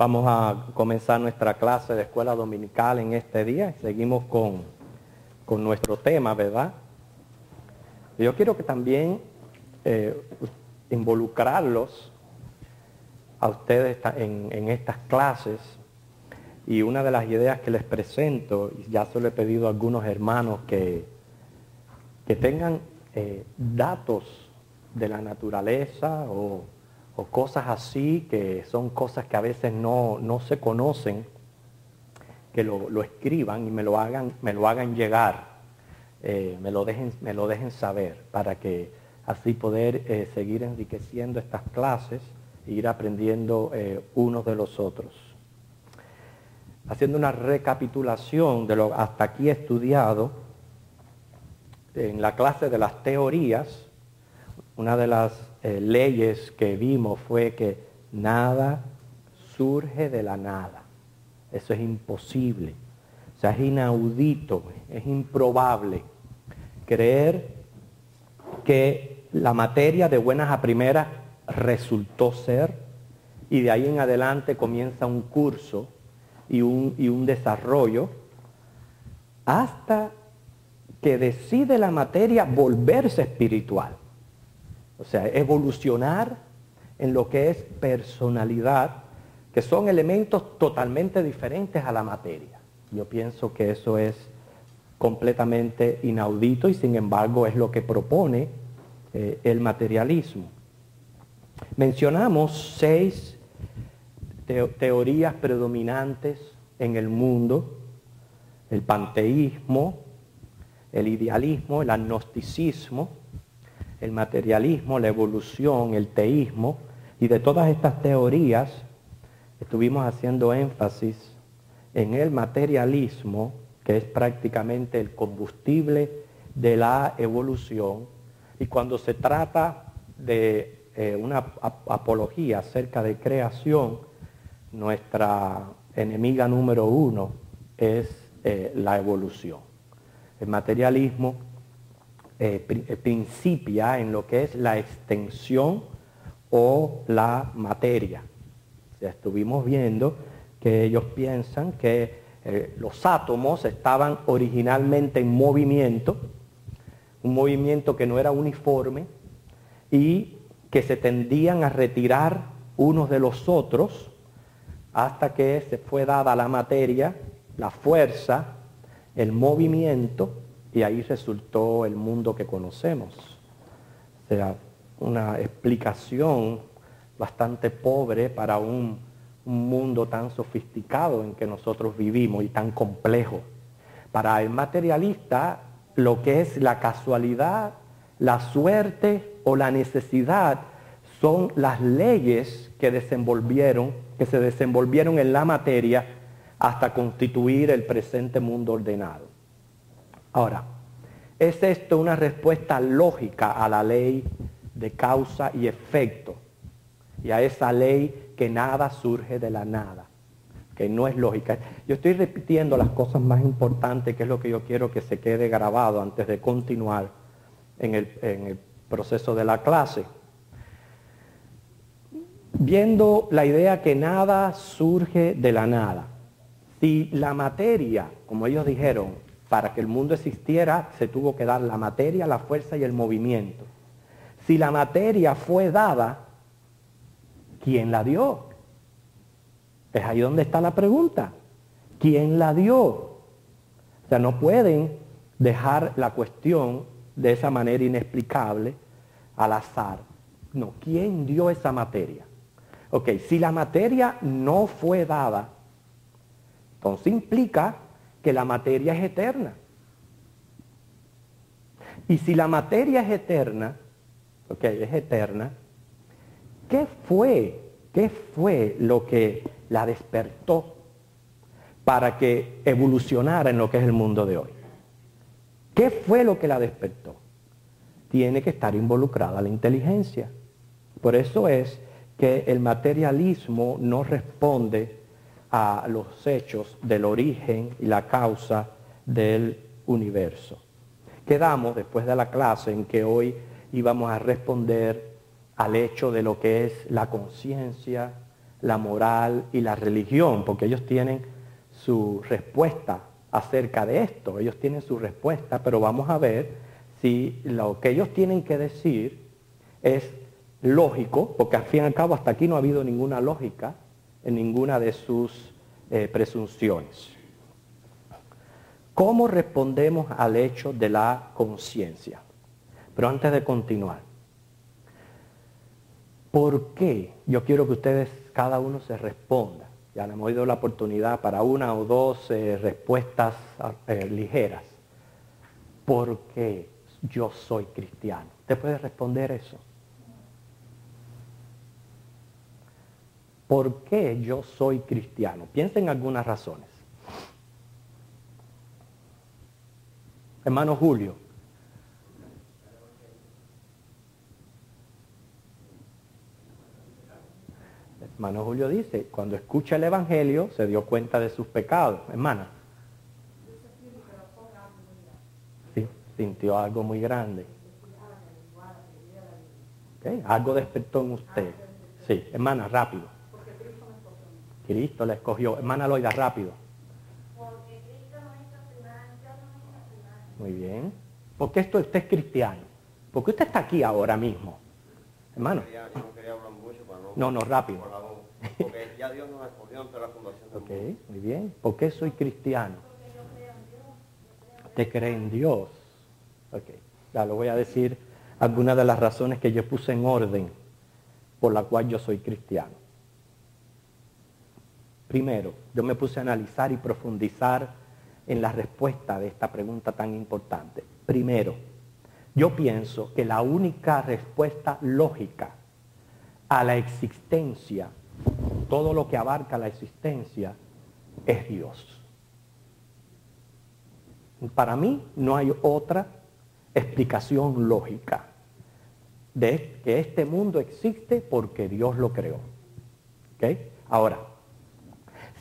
Vamos a comenzar nuestra clase de escuela dominical en este día. Seguimos con nuestro tema, ¿verdad? Yo quiero que también involucrarlos a ustedes en estas clases. Y una de las ideas que les presento, y ya se lo he pedido a algunos hermanos que tengan datos de la naturaleza o cosas así, que son cosas que a veces no se conocen, que lo escriban y me lo hagan llegar, me lo dejen saber, para que así poder seguir enriqueciendo estas clases e ir aprendiendo unos de los otros. Haciendo una recapitulación de lo hasta aquí estudiado, en la clase de las teorías, una de las leyes que vimos fue que nada surge de la nada. Eso es imposible. O sea, es inaudito, es improbable creer que la materia de buenas a primeras resultó ser y de ahí en adelante comienza un curso y un desarrollo hasta que decide la materia volverse espiritual. O sea, evolucionar en lo que es personalidad, que son elementos totalmente diferentes a la materia. Yo pienso que eso es completamente inaudito y sin embargo es lo que propone el materialismo. Mencionamos 6 teorías predominantes en el mundo: el panteísmo, el idealismo, el agnosticismo, el materialismo, la evolución, el teísmo. Y de todas estas teorías estuvimos haciendo énfasis en el materialismo, que es prácticamente el combustible de la evolución. Y cuando se trata de una apología acerca de creación, nuestra enemiga número 1 es la evolución. El materialismo principia en lo que es la extensión o la materia. O sea, estuvimos viendo que ellos piensan que los átomos estaban originalmente en movimiento, un movimiento que no era uniforme y que se tendían a retirar unos de los otros hasta que se fue dada la materia, la fuerza, el movimiento, y ahí resultó el mundo que conocemos. O sea, una explicación bastante pobre para un mundo tan sofisticado en que nosotros vivimos y tan complejo. Para el materialista, lo que es la casualidad, la suerte o la necesidad son las leyes que se desenvolvieron en la materia hasta constituir el presente mundo ordenado. Ahora, ¿es esto una respuesta lógica a la ley de causa y efecto? Y a esa ley que nada surge de la nada, que no es lógica. Yo estoy repitiendo las cosas más importantes, que es lo que yo quiero que se quede grabado antes de continuar en el proceso de la clase. Viendo la idea que nada surge de la nada. Si la materia, como ellos dijeron, para que el mundo existiera, se tuvo que dar la materia, la fuerza y el movimiento. Si la materia fue dada, ¿quién la dio? Es ahí donde está la pregunta. ¿Quién la dio? O sea, no pueden dejar la cuestión de esa manera inexplicable al azar. No, ¿quién dio esa materia? Ok, si la materia no fue dada, entonces implica que la materia es eterna. Y si la materia es eterna, ok, es eterna, ¿qué fue lo que la despertó para que evolucionara en lo que es el mundo de hoy? ¿Qué fue lo que la despertó? Tiene que estar involucrada la inteligencia. Por eso es que el materialismo no responde a los hechos del origen y la causa del universo. Quedamos después de la clase en que hoy íbamos a responder al hecho de lo que es la conciencia, la moral y la religión, porque ellos tienen su respuesta acerca de esto, ellos tienen su respuesta, pero vamos a ver si lo que ellos tienen que decir es lógico, porque al fin y al cabo hasta aquí no ha habido ninguna lógica en ninguna de sus presunciones. ¿Cómo respondemos al hecho de la conciencia? Pero antes de continuar, ¿por qué? Yo quiero que ustedes, cada uno se responda. Ya le hemos dado la oportunidad para una o dos respuestas ligeras. ¿Por qué yo soy cristiano? ¿Usted puede responder eso? ¿Por qué yo soy cristiano? Piensa en algunas razones. Hermano Julio. Hermano Julio dice, cuando escucha el Evangelio se dio cuenta de sus pecados. Hermana. Sí, sintió algo muy grande. Okay, algo despertó en usted. Sí, hermana, rápido. Cristo la escogió. Hermana Loida, rápido. Muy bien. ¿Por qué usted es cristiano? ¿Por qué usted está aquí ahora mismo? Hermano. No quería hablar mucho para No, rápido. Porque ya Dios nos escogió ante la fundación del mundo. Ok, muy bien. ¿Por qué soy cristiano? ¿Te cree en Dios? Ok, ya lo voy a decir algunas de las razones que yo puse en orden por la cual yo soy cristiano. Primero, yo me puse a analizar y profundizar en la respuesta de esta pregunta tan importante. Primero, yo pienso que la única respuesta lógica a la existencia, todo lo que abarca la existencia, es Dios. Para mí no hay otra explicación lógica de que este mundo existe porque Dios lo creó. ¿Ok? Ahora,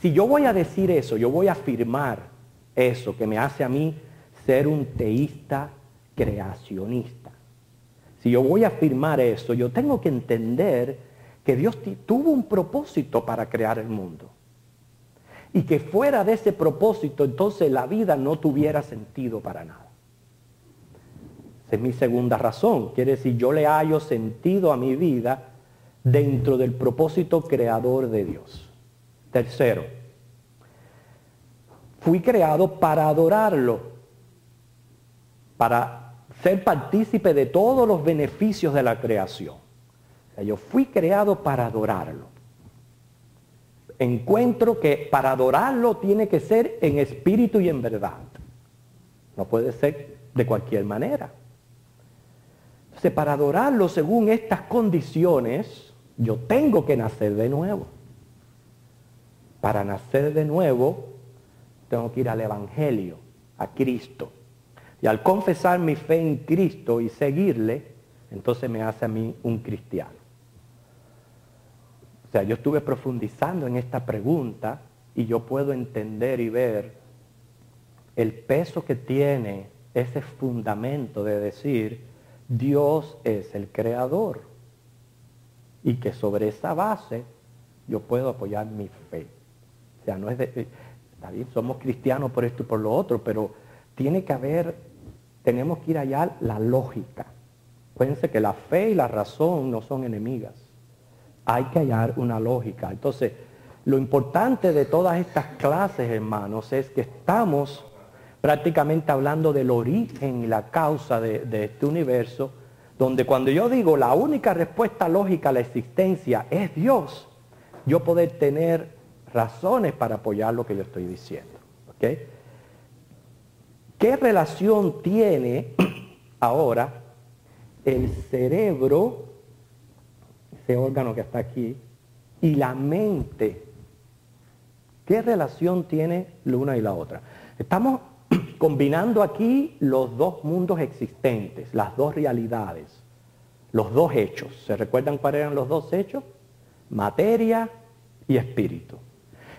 si yo voy a decir eso, yo voy a afirmar eso que me hace a mí ser un teísta creacionista. Si yo voy a afirmar eso, yo tengo que entender que Dios tuvo un propósito para crear el mundo. Y que fuera de ese propósito, entonces la vida no tuviera sentido para nada. Esa es mi segunda razón. Quiere decir, yo le hallo sentido a mi vida dentro del propósito creador de Dios. Tercero, fui creado para adorarlo, para ser partícipe de todos los beneficios de la creación. O sea, yo fui creado para adorarlo. Encuentro que para adorarlo tiene que ser en espíritu y en verdad. No puede ser de cualquier manera. Entonces, para adorarlo según estas condiciones, yo tengo que nacer de nuevo. Para nacer de nuevo, tengo que ir al Evangelio, a Cristo. Y al confesar mi fe en Cristo y seguirle, entonces me hace a mí un cristiano. O sea, yo estuve profundizando en esta pregunta y yo puedo entender y ver el peso que tiene ese fundamento de decir, Dios es el creador. Y que sobre esa base yo puedo apoyar mi fe. O sea, no es de... Está bien, somos cristianos por esto y por lo otro, pero tiene que haber, tenemos que ir allá la lógica. Acuérdense que la fe y la razón no son enemigas. Hay que hallar una lógica. Entonces, lo importante de todas estas clases, hermanos, es que estamos prácticamente hablando del origen y la causa de este universo, donde cuando yo digo la única respuesta lógica a la existencia es Dios, yo poder tener razones para apoyar lo que yo estoy diciendo. ¿Ok? ¿Qué relación tiene ahora el cerebro, ese órgano que está aquí, y la mente? ¿Qué relación tiene la una y la otra? Estamos combinando aquí los dos mundos existentes, las dos realidades, los dos hechos. ¿Se recuerdan cuáles eran los dos hechos? Materia y espíritu.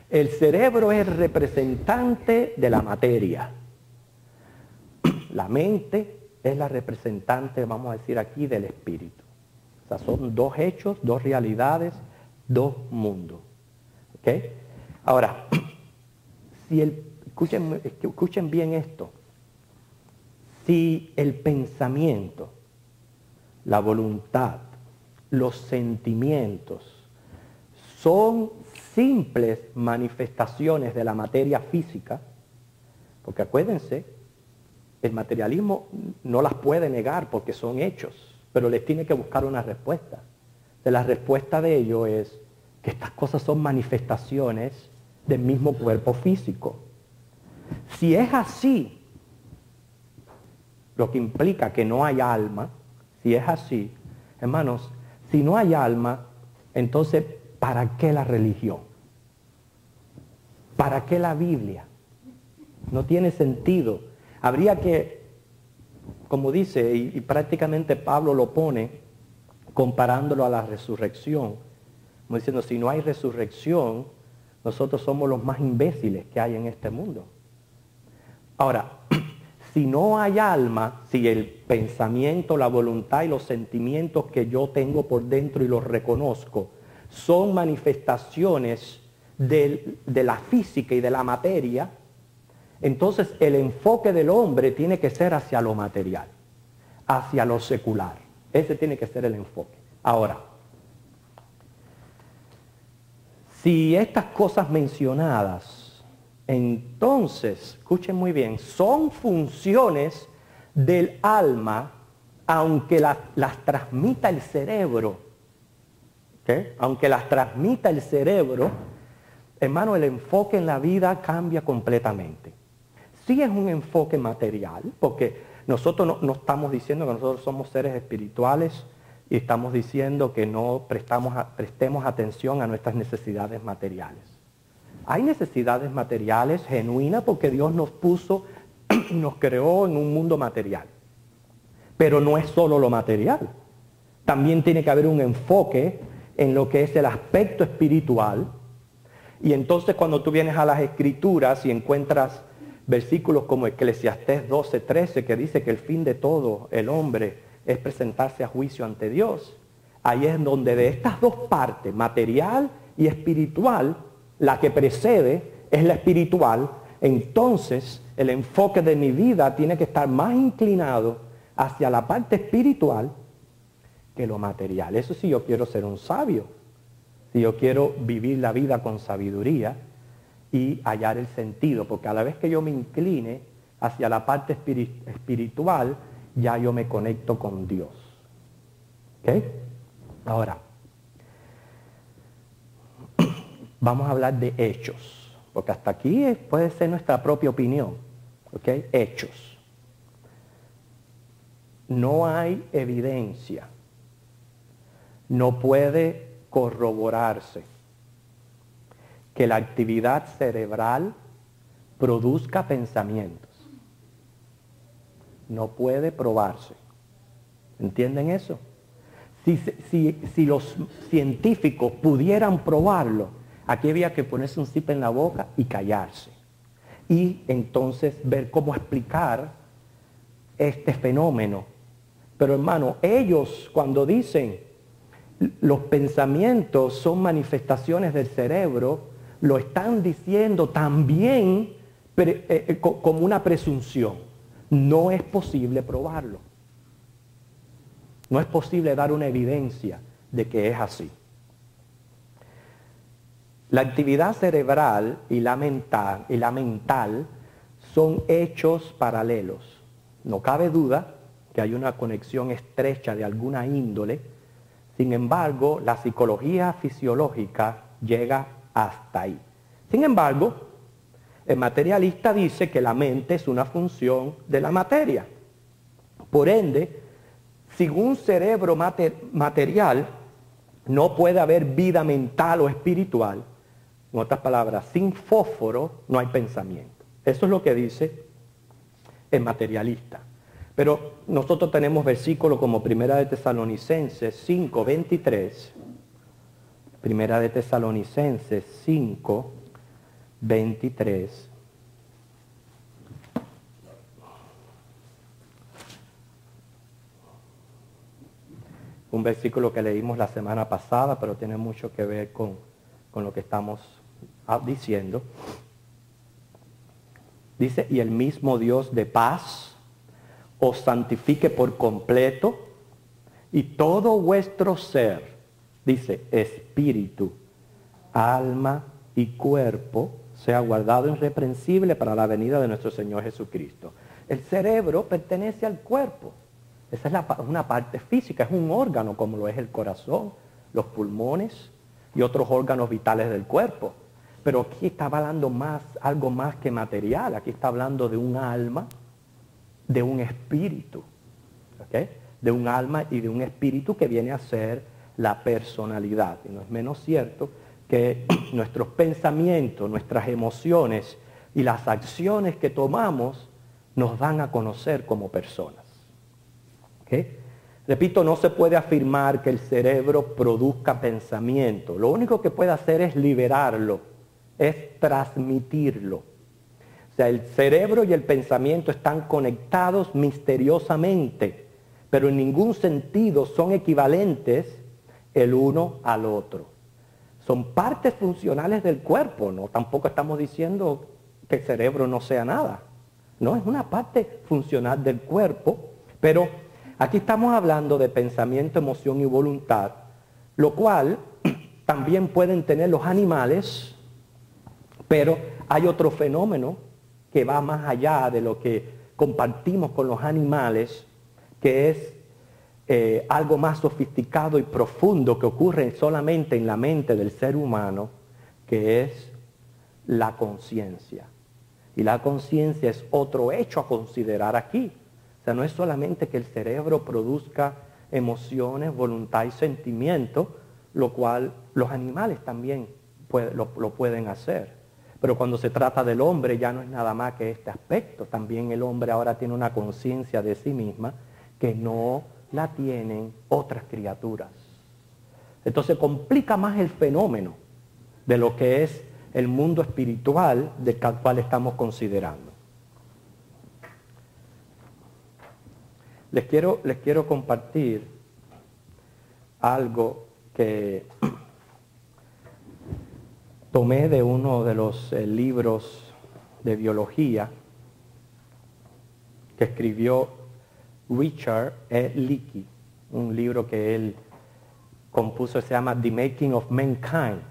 El cerebro es representante de la materia. La mente es la representante, vamos a decir aquí, del espíritu. O sea, son dos hechos, dos realidades, dos mundos. ¿Ok? Ahora, escuchen bien esto. Si el pensamiento, la voluntad, los sentimientos son simples manifestaciones de la materia física, porque acuérdense, el materialismo no las puede negar porque son hechos, pero les tiene que buscar una respuesta. La respuesta de ello es que estas cosas son manifestaciones del mismo cuerpo físico. Si es así, lo que implica que no hay alma, si es así, hermanos, si no hay alma, entonces, ¿para qué la religión? ¿Para qué la Biblia? No tiene sentido. Habría que, como dice, y prácticamente Pablo lo pone, comparándolo a la resurrección, como diciendo, si no hay resurrección, nosotros somos los más imbéciles que hay en este mundo. Ahora, si no hay alma, si el pensamiento, la voluntad y los sentimientos que yo tengo por dentro y los reconozco, son manifestaciones de la física y de la materia, entonces el enfoque del hombre tiene que ser hacia lo material, hacia lo secular. Ese tiene que ser el enfoque. Ahora, si estas cosas mencionadas, entonces, escuchen muy bien, son funciones del alma, aunque las transmita el cerebro, ¿okay? Aunque las transmita el cerebro, hermano, el enfoque en la vida cambia completamente. Sí es un enfoque material, porque nosotros no estamos diciendo que nosotros somos seres espirituales y estamos diciendo que no prestemos atención a nuestras necesidades materiales. Hay necesidades materiales genuinas porque Dios nos puso, nos creó en un mundo material. Pero no es solo lo material. También tiene que haber un enfoque en lo que es el aspecto espiritual. Y entonces cuando tú vienes a las Escrituras y encuentras versículos como Eclesiastés 12:13, que dice que el fin de todo el hombre es presentarse a juicio ante Dios. Ahí es donde de estas dos partes, material y espiritual, la que precede es la espiritual. Entonces el enfoque de mi vida tiene que estar más inclinado hacia la parte espiritual que lo material. Eso sí, yo quiero ser un sabio, si yo quiero vivir la vida con sabiduría y hallar el sentido, porque a la vez que yo me incline hacia la parte espiritual, ya yo me conecto con Dios. ¿Ok? Ahora, vamos a hablar de hechos, porque hasta aquí puede ser nuestra propia opinión. ¿Ok? Hechos. No hay evidencia, no puede corroborarse que la actividad cerebral produzca pensamientos. No puede probarse. ¿Entienden eso? Si los científicos pudieran probarlo, aquí había que ponerse un zip en la boca y callarse. Y entonces ver cómo explicar este fenómeno. Pero hermano, ellos cuando dicen los pensamientos son manifestaciones del cerebro, lo están diciendo también como una presunción. No es posible probarlo. No es posible dar una evidencia de que es así. La actividad cerebral y la mental son hechos paralelos. No cabe duda que hay una conexión estrecha de alguna índole. Sin embargo, la psicología fisiológica llega hasta ahí. Sin embargo, el materialista dice que la mente es una función de la materia. Por ende, sin un cerebro material, no puede haber vida mental o espiritual. En otras palabras, sin fósforo no hay pensamiento. Eso es lo que dice el materialista. Pero nosotros tenemos versículos como 1 de Tesalonicenses 5:23. 1 de Tesalonicenses 5:23. Un versículo que leímos la semana pasada, pero tiene mucho que ver con lo que estamos diciendo, dice, y el mismo Dios de paz os santifique por completo, y todo vuestro ser, dice, espíritu, alma y cuerpo, sea guardado irreprensible para la venida de nuestro Señor Jesucristo. El cerebro pertenece al cuerpo. Esa es una parte física, es un órgano como lo es el corazón, los pulmones y otros órganos vitales del cuerpo. Pero aquí está hablando algo más que material. Aquí está hablando de un alma, de un espíritu. ¿Okay? De un alma y de un espíritu que viene a ser la personalidad. Y no es menos cierto que nuestros pensamientos, nuestras emociones y las acciones que tomamos nos dan a conocer como personas. ¿Okay? Repito, no se puede afirmar que el cerebro produzca pensamiento. Lo único que puede hacer es liberarlo, es transmitirlo. O sea, el cerebro y el pensamiento están conectados misteriosamente, pero en ningún sentido son equivalentes el uno al otro. Son partes funcionales del cuerpo, ¿no? Tampoco estamos diciendo que el cerebro no sea nada. No, es una parte funcional del cuerpo, pero aquí estamos hablando de pensamiento, emoción y voluntad, lo cual también pueden tener los animales, pero hay otro fenómeno que va más allá de lo que compartimos con los animales, que es algo más sofisticado y profundo que ocurre solamente en la mente del ser humano, que es la conciencia. Y la conciencia es otro hecho a considerar aquí. O sea, no es solamente que el cerebro produzca emociones, voluntad y sentimiento, lo cual los animales también lo pueden hacer. Pero cuando se trata del hombre ya no es nada más que este aspecto. También el hombre ahora tiene una conciencia de sí misma que no la tienen otras criaturas. Entonces complica más el fenómeno de lo que es el mundo espiritual del cual estamos considerando. Les quiero compartir algo que tomé de uno de los libros de biología que escribió Richard E. Leakey, un libro que él compuso, se llama The Making of Mankind,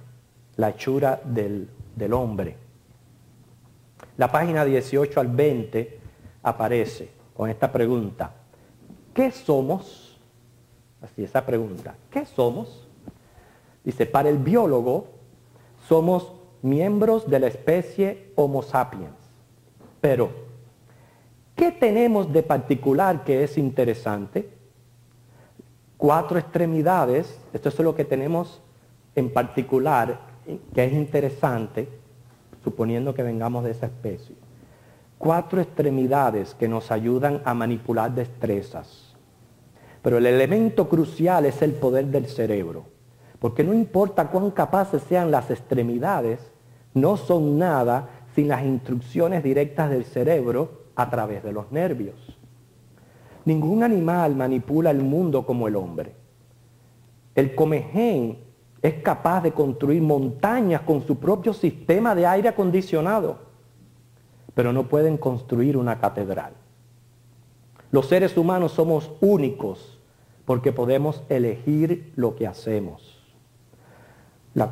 la hechura del hombre. La página 18 al 20 aparece con esta pregunta: ¿qué somos? Así, esa pregunta, ¿qué somos? Dice, para el biólogo, somos miembros de la especie Homo sapiens. Pero, ¿qué tenemos de particular que es interesante? 4 extremidades, esto es lo que tenemos en particular que es interesante, suponiendo que vengamos de esa especie. 4 extremidades que nos ayudan a manipular destrezas. Pero el elemento crucial es el poder del cerebro, porque no importa cuán capaces sean las extremidades, no son nada sin las instrucciones directas del cerebro a través de los nervios. Ningún animal manipula el mundo como el hombre. El comején es capaz de construir montañas con su propio sistema de aire acondicionado, pero no pueden construir una catedral. Los seres humanos somos únicos porque podemos elegir lo que hacemos. La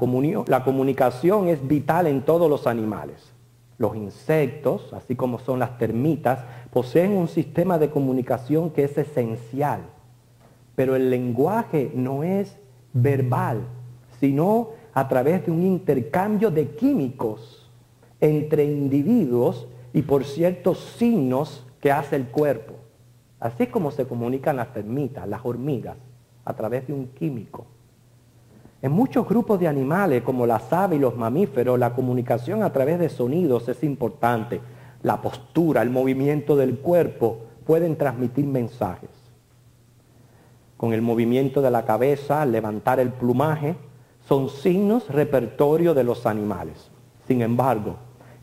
comunicación es vital en todos los animales. Los insectos, así como son las termitas, poseen un sistema de comunicación que es esencial. Pero el lenguaje no es verbal, sino a través de un intercambio de químicos entre individuos y por ciertos signos que hace el cuerpo. Así es como se comunican las termitas, las hormigas, a través de un químico. En muchos grupos de animales, como las aves y los mamíferos, la comunicación a través de sonidos es importante. La postura, el movimiento del cuerpo pueden transmitir mensajes. Con el movimiento de la cabeza, al levantar el plumaje, son signos repertorio de los animales. Sin embargo,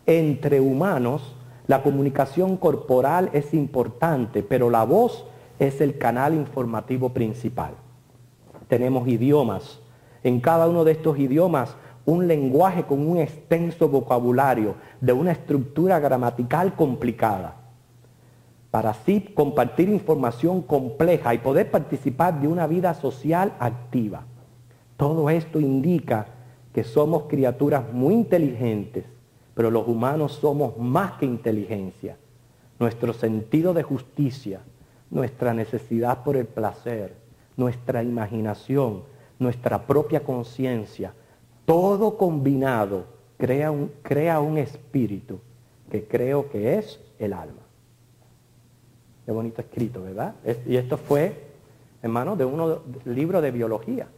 entre humanos, la comunicación corporal es importante, pero la voz es el canal informativo principal. Tenemos idiomas. En cada uno de estos idiomas un lenguaje con un extenso vocabulario, de una estructura gramatical complicada, para así compartir información compleja y poder participar de una vida social activa. Todo esto indica que somos criaturas muy inteligentes, pero los humanos somos más que inteligencia. Nuestro sentido de justicia, nuestra necesidad por el placer, nuestra imaginación, nuestra propia conciencia, todo combinado crea un espíritu que creo que es el alma. Qué bonito escrito, ¿verdad? Y esto fue, hermano, de un libro de biología.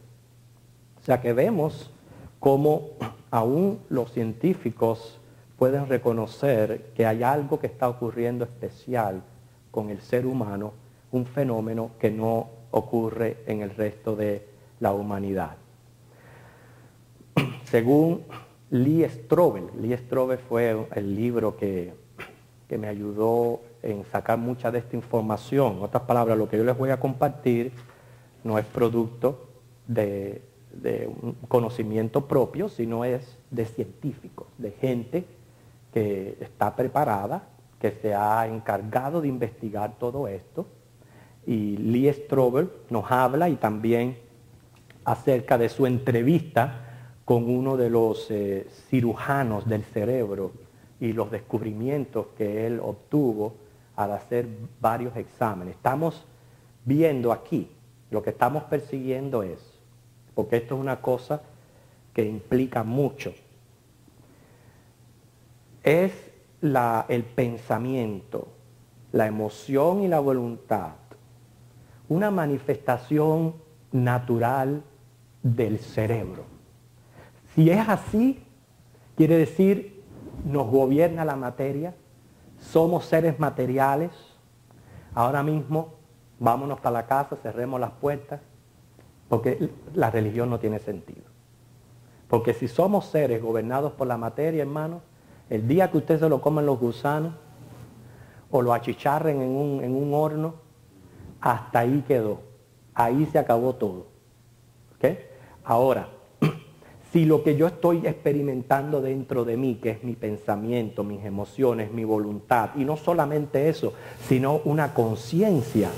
O sea que vemos cómo aún los científicos pueden reconocer que hay algo que está ocurriendo especial con el ser humano, un fenómeno que no ocurre en el resto de la humanidad. Según Lee Strobel fue el libro que me ayudó en sacar mucha de esta información. En otras palabras, lo que yo les voy a compartir no es producto de un conocimiento propio, sino es de científicos, de gente que está preparada, que se ha encargado de investigar todo esto. Y Lee Strobel nos habla y también acerca de su entrevista con uno de los cirujanos del cerebro y los descubrimientos que él obtuvo al hacer varios exámenes. Estamos viendo aquí, lo que estamos persiguiendo es, porque esto es una cosa que implica mucho, es el pensamiento, la emoción y la voluntad, una manifestación natural del cerebro. Si es así, quiere decir, nos gobierna la materia, somos seres materiales. Ahora mismo, vámonos para la casa, cerremos las puertas, porque la religión no tiene sentido. Porque si somos seres gobernados por la materia, hermano, el día que usted se lo comen los gusanos, o lo achicharren en un horno, hasta ahí quedó. Ahí se acabó todo. ¿Okay? Ahora, si lo que yo estoy experimentando dentro de mí, que es mi pensamiento, mis emociones, mi voluntad, y no solamente eso, sino una conciencia,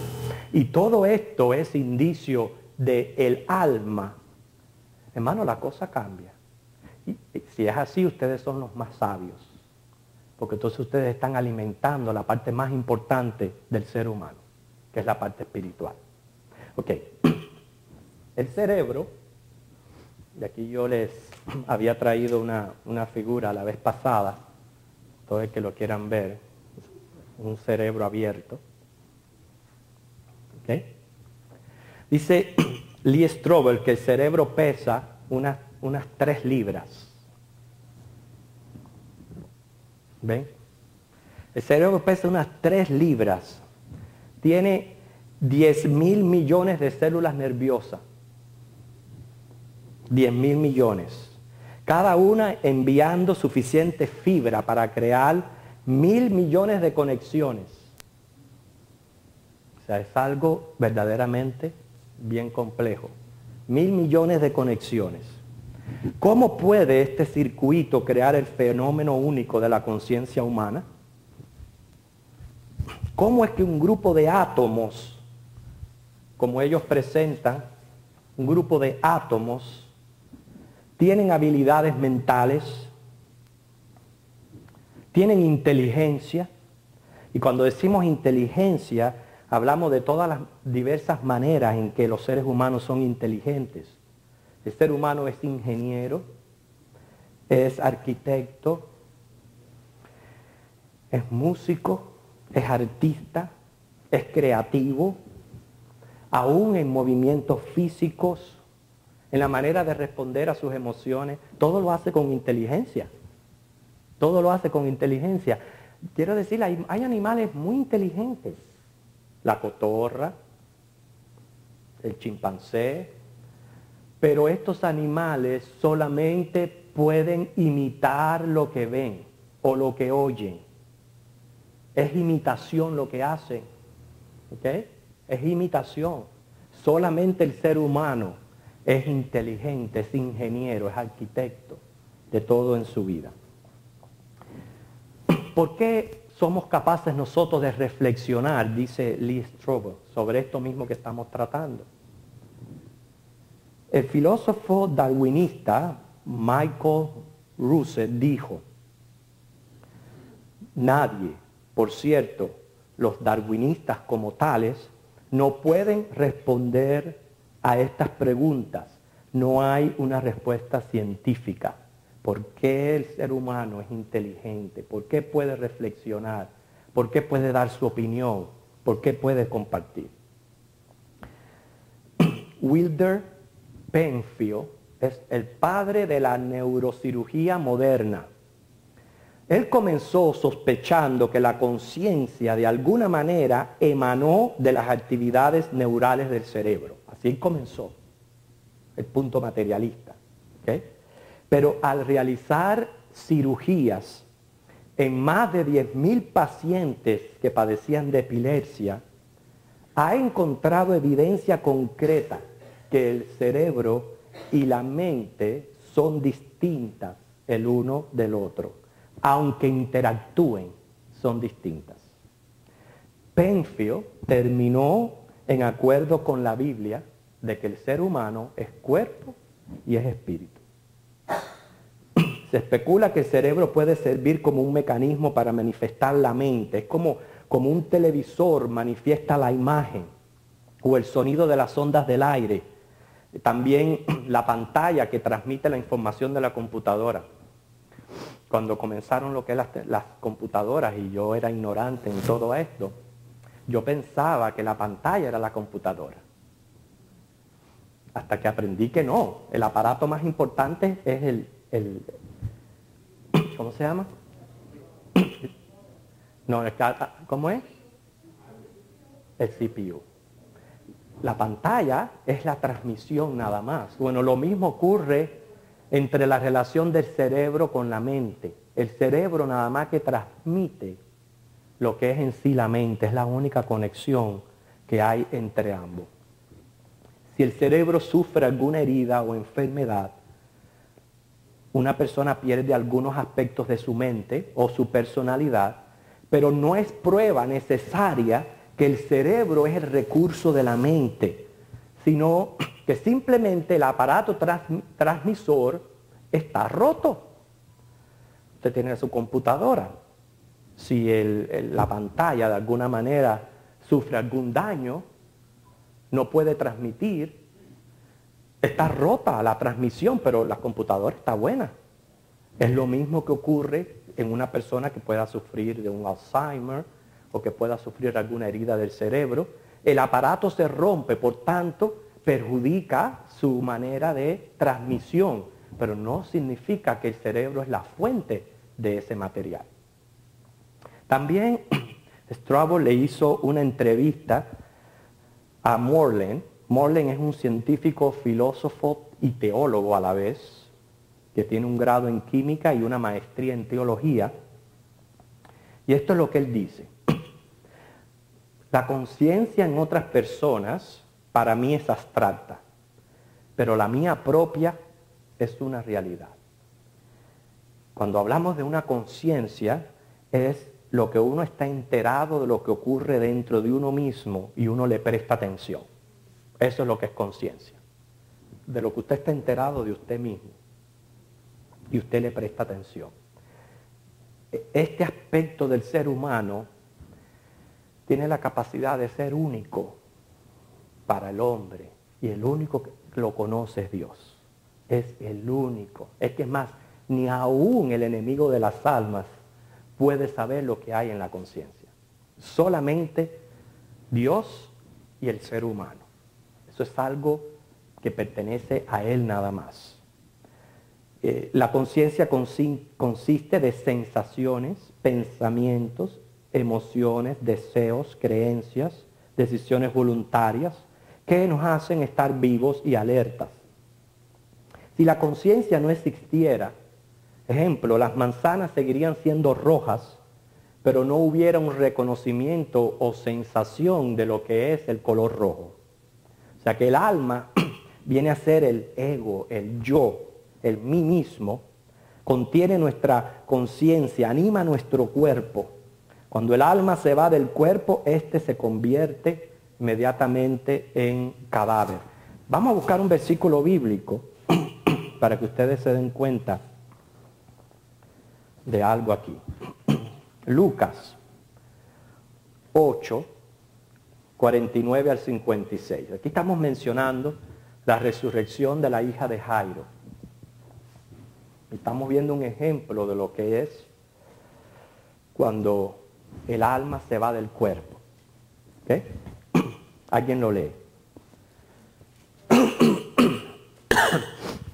y todo esto es indicio del alma, hermano, la cosa cambia. Y si es así, ustedes son los más sabios, porque entonces ustedes están alimentando la parte más importante del ser humano, que es la parte espiritual. Ok, el cerebro, y aquí yo les había traído una figura la vez pasada, todo el que lo quieran ver, un cerebro abierto. ¿Okay? Dice Lee Strobel que el cerebro pesa unas 3 libras. ¿Ven? El cerebro pesa unas 3 libras. Tiene 10.000 millones de células nerviosas. 10.000 millones. Cada una enviando suficiente fibra para crear 1.000 millones de conexiones. O sea, es algo verdaderamente bien complejo. 1.000 millones de conexiones. ¿Cómo puede este circuito crear el fenómeno único de la conciencia humana? ¿Cómo es que un grupo de átomos, como ellos presentan, un grupo de átomos, tienen habilidades mentales, tienen inteligencia? Y cuando decimos inteligencia, hablamos de todas las diversas maneras en que los seres humanos son inteligentes. El ser humano es ingeniero, es arquitecto, es músico, es artista, es creativo, aún en movimientos físicos, en la manera de responder a sus emociones, todo lo hace con inteligencia. Todo lo hace con inteligencia. Quiero decir, hay animales muy inteligentes. La cotorra, el chimpancé, pero estos animales solamente pueden imitar lo que ven o lo que oyen. Es imitación lo que hacen. ¿Okay? Es imitación. Solamente el ser humano es inteligente, es ingeniero, es arquitecto de todo en su vida. ¿Por qué somos capaces nosotros de reflexionar, dice Lee Strobel, sobre esto mismo que estamos tratando? El filósofo darwinista Michael Russell dijo: nadie, por cierto, los darwinistas como tales, no pueden responder a estas preguntas. No hay una respuesta científica. ¿Por qué el ser humano es inteligente? ¿Por qué puede reflexionar? ¿Por qué puede dar su opinión? ¿Por qué puede compartir? Wilder Penfield es el padre de la neurocirugía moderna. Él comenzó sospechando que la conciencia de alguna manera emanó de las actividades neurales del cerebro. Así comenzó el punto materialista. ¿Okay? Pero al realizar cirugías en más de 10,000 pacientes que padecían de epilepsia, ha encontrado evidencia concreta que el cerebro y la mente son distintas el uno del otro. Aunque interactúen, son distintas. Penfield terminó en acuerdo con la Biblia de que el ser humano es cuerpo y es espíritu. Se especula que el cerebro puede servir como un mecanismo para manifestar la mente. Es como un televisor manifiesta la imagen o el sonido de las ondas del aire. También la pantalla que transmite la información de la computadora. Cuando comenzaron lo que es las computadoras y yo era ignorante en todo esto, yo pensaba que la pantalla era la computadora. Hasta que aprendí que no, el aparato más importante es el ¿cómo se llama? No, ¿cómo es? El CPU. La pantalla es la transmisión nada más. Bueno, lo mismo ocurre entre la relación del cerebro con la mente. El cerebro nada más que transmite lo que es en sí la mente, es la única conexión que hay entre ambos. Si el cerebro sufre alguna herida o enfermedad, una persona pierde algunos aspectos de su mente o su personalidad, pero no es prueba necesaria que el cerebro es el recurso de la mente, sino que simplemente el aparato transmisor está roto. Usted tiene su computadora. Si la pantalla de alguna manera sufre algún daño, no puede transmitir, está rota la transmisión, pero la computadora está buena. Es lo mismo que ocurre en una persona que pueda sufrir de un Alzheimer o que pueda sufrir alguna herida del cerebro. El aparato se rompe, por tanto, perjudica su manera de transmisión, pero no significa que el cerebro es la fuente de ese material. También Strabo le hizo una entrevista a Moreland. Moreland es un científico, filósofo y teólogo a la vez, que tiene un grado en química y una maestría en teología. Y esto es lo que él dice. La conciencia en otras personas para mí es abstracta, pero la mía propia es una realidad. Cuando hablamos de una conciencia, es lo que uno está enterado de lo que ocurre dentro de uno mismo y uno le presta atención. Eso es lo que es conciencia. De lo que usted está enterado de usted mismo y usted le presta atención. Este aspecto del ser humano tiene la capacidad de ser único para el hombre, y el único que lo conoce es Dios. Es el único. Es que es más, ni aún el enemigo de las almas puede saber lo que hay en la conciencia. Solamente Dios y el ser humano. Eso es algo que pertenece a Él nada más. La conciencia consiste de sensaciones, pensamientos, emociones, deseos, creencias, decisiones voluntarias que nos hacen estar vivos y alertas. Si la conciencia no existiera, ejemplo, las manzanas seguirían siendo rojas, pero no hubiera un reconocimiento o sensación de lo que es el color rojo. O sea que el alma viene a ser el ego, el yo, el mí mismo, contiene nuestra conciencia, anima nuestro cuerpo. Cuando el alma se va del cuerpo, este se convierte inmediatamente en cadáver. Vamos a buscar un versículo bíblico para que ustedes se den cuenta de algo aquí. Lucas 8, 49 al 56. Aquí estamos mencionando la resurrección de la hija de Jairo. Estamos viendo un ejemplo de lo que es cuando el alma se va del cuerpo. ¿Okay? ¿Alguien lo lee?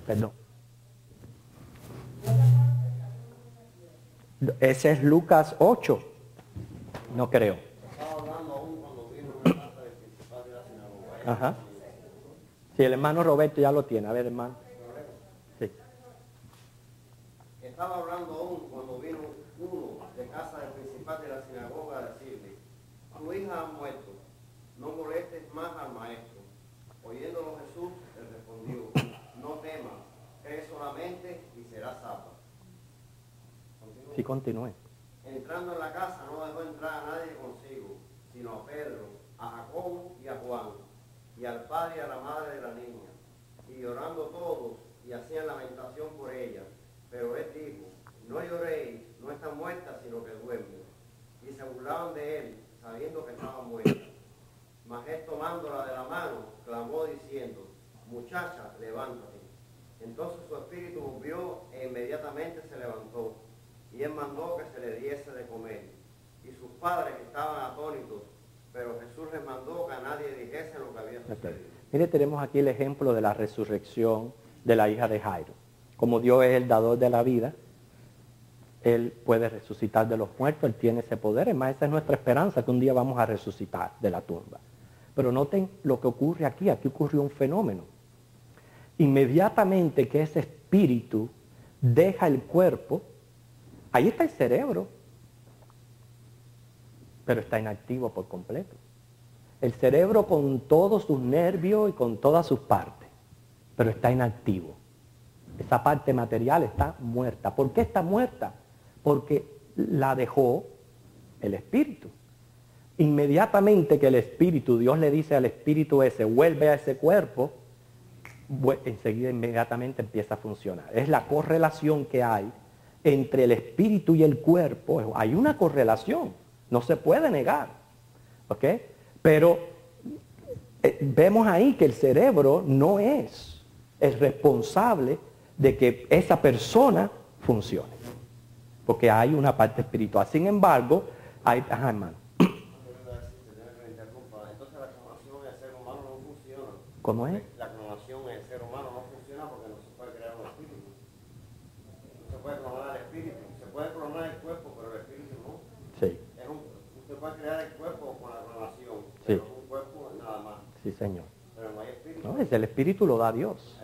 Perdón. Ese es Lucas 8. No creo. Ajá. Sí, el hermano Roberto ya lo tiene. A ver, hermano. Sí. Estaba hablando aún cuando vino uno de casa del principal de la sinagoga a decirle: tu hija ha muerto, no molestes más al maestro. Oyéndolo Jesús le respondió: no temas, cree solamente y serás salva. Sí, continúe. Entrando en la casa no dejó entrar a nadie consigo, sino a Pedro, a Jacobo y a Juan, y al padre y a la madre de la niña. Y llorando todos, y hacían lamentación por ella. Pero él dijo: no lloréis, no está muerta, sino que duerme. Y se burlaban de él, sabiendo que estaba muerta. Mas él, tomándola de la mano, clamó diciendo: muchacha, levántate. Entonces su espíritu volvió e inmediatamente se levantó. Y él mandó que se le diese de comer. Y sus padres estaban atónitos, pero Jesús les mandó que a nadie dijese lo que había sucedido. Mire, tenemos aquí el ejemplo de la resurrección de la hija de Jairo. Como Dios es el dador de la vida, Él puede resucitar de los muertos, Él tiene ese poder. Es más, esa es nuestra esperanza, que un día vamos a resucitar de la tumba. Pero noten lo que ocurre aquí. Aquí ocurrió un fenómeno. Inmediatamente que ese espíritu deja el cuerpo, ahí está el cerebro, pero está inactivo por completo. El cerebro con todos sus nervios y con todas sus partes, pero está inactivo. Esa parte material está muerta. ¿Por qué está muerta? Porque la dejó el espíritu. Inmediatamente que el espíritu, Dios le dice al espíritu ese, vuelve a ese cuerpo, enseguida inmediatamente empieza a funcionar. Es la correlación que hay entre el espíritu y el cuerpo. Hay una correlación, no se puede negar. ¿Ok? Pero vemos ahí que el cerebro no es el responsable de que esa persona funcione. Porque hay una parte espiritual. Sin embargo, hay... Ajá, hermano. Entonces la clonación en el ser humano no funciona. ¿Cómo es? La clonación en el ser humano no funciona porque no se puede crear un espíritu. No se puede clonar el espíritu. Se puede clonar el cuerpo, pero el espíritu no. Sí. Usted puede crear el cuerpo con la clonación, Sí. pero un cuerpo nada más. Sí, señor. Pero no hay espíritu. No, el espíritu lo da Dios.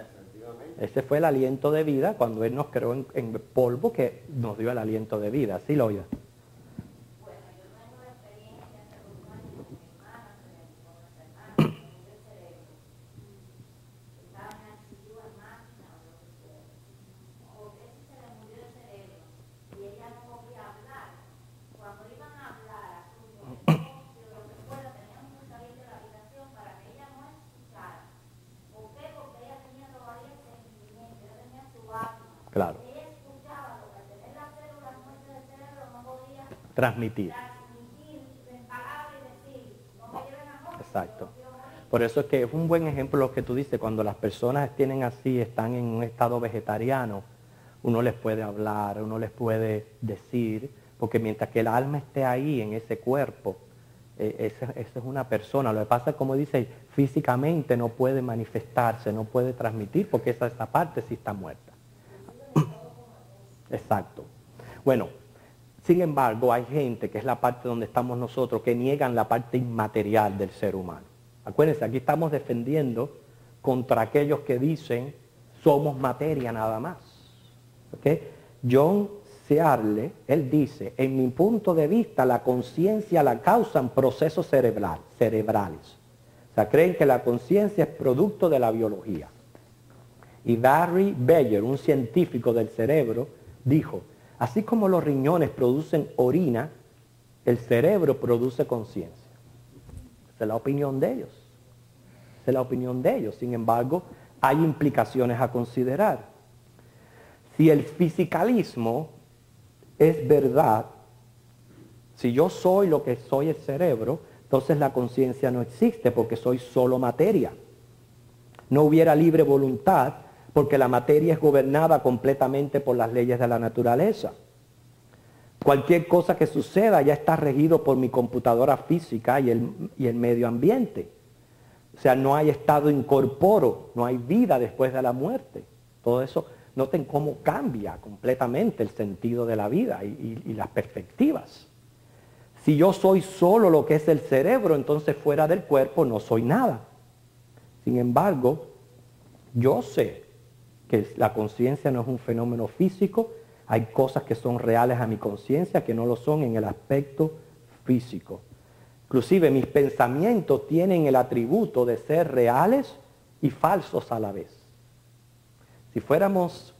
Ese fue el aliento de vida cuando Él nos creó en polvo, que nos dio el aliento de vida. ¿Sí lo oye? Bueno, yo tengo experiencia hace 2 años con mi hermana, con nuestra hermana, que murió el cerebro. Estaba en activo en máquina o lo que sea. Porque se le murió el cerebro y ella no podía hablar. Cuando iban a hablar a su negocio, lo que fuera, tenían que salir de la habitación para que ella no escuchara. ¿Por qué? Porque ella tenía todavía el sentimiento, ella tenía su alma. Claro. Ella escuchaba, porque al tener las células muertas del cerebro no podía Transmitir. en palabras y decir, no me lleven a morir. Exacto. Por eso es que es un buen ejemplo lo que tú dices, cuando las personas tienen así, están en un estado vegetariano, uno les puede hablar, uno les puede decir, porque mientras que el alma esté ahí en ese cuerpo, esa es una persona. Lo que pasa es, como dice, físicamente no puede manifestarse, no puede transmitir, porque esa parte sí está muerta. Exacto. Bueno, sin embargo, hay gente, que es la parte donde estamos nosotros, que niegan la parte inmaterial del ser humano. Acuérdense, aquí estamos defendiendo contra aquellos que dicen somos materia nada más. ¿Okay? John Searle, él dice, en mi punto de vista, la conciencia la causan procesos cerebrales. O sea, creen que la conciencia es producto de la biología. Y Barry Beyer, un científico del cerebro, dijo, así como los riñones producen orina, el cerebro produce conciencia. Esa es la opinión de ellos. Esa es la opinión de ellos. Sin embargo, hay implicaciones a considerar. Si el fisicalismo es verdad, si yo soy lo que soy el cerebro, entonces la conciencia no existe porque soy solo materia. No hubiera libre voluntad porque la materia es gobernada completamente por las leyes de la naturaleza. Cualquier cosa que suceda ya está regido por mi computadora física y el medio ambiente. O sea, no hay estado incorpóreo, no hay vida después de la muerte. Todo eso, noten cómo cambia completamente el sentido de la vida y las perspectivas. Si yo soy solo lo que es el cerebro, entonces fuera del cuerpo no soy nada. Sin embargo, yo sé que la conciencia no es un fenómeno físico. Hay cosas que son reales a mi conciencia que no lo son en el aspecto físico. Inclusive mis pensamientos tienen el atributo de ser reales y falsos a la vez. Si fuéramos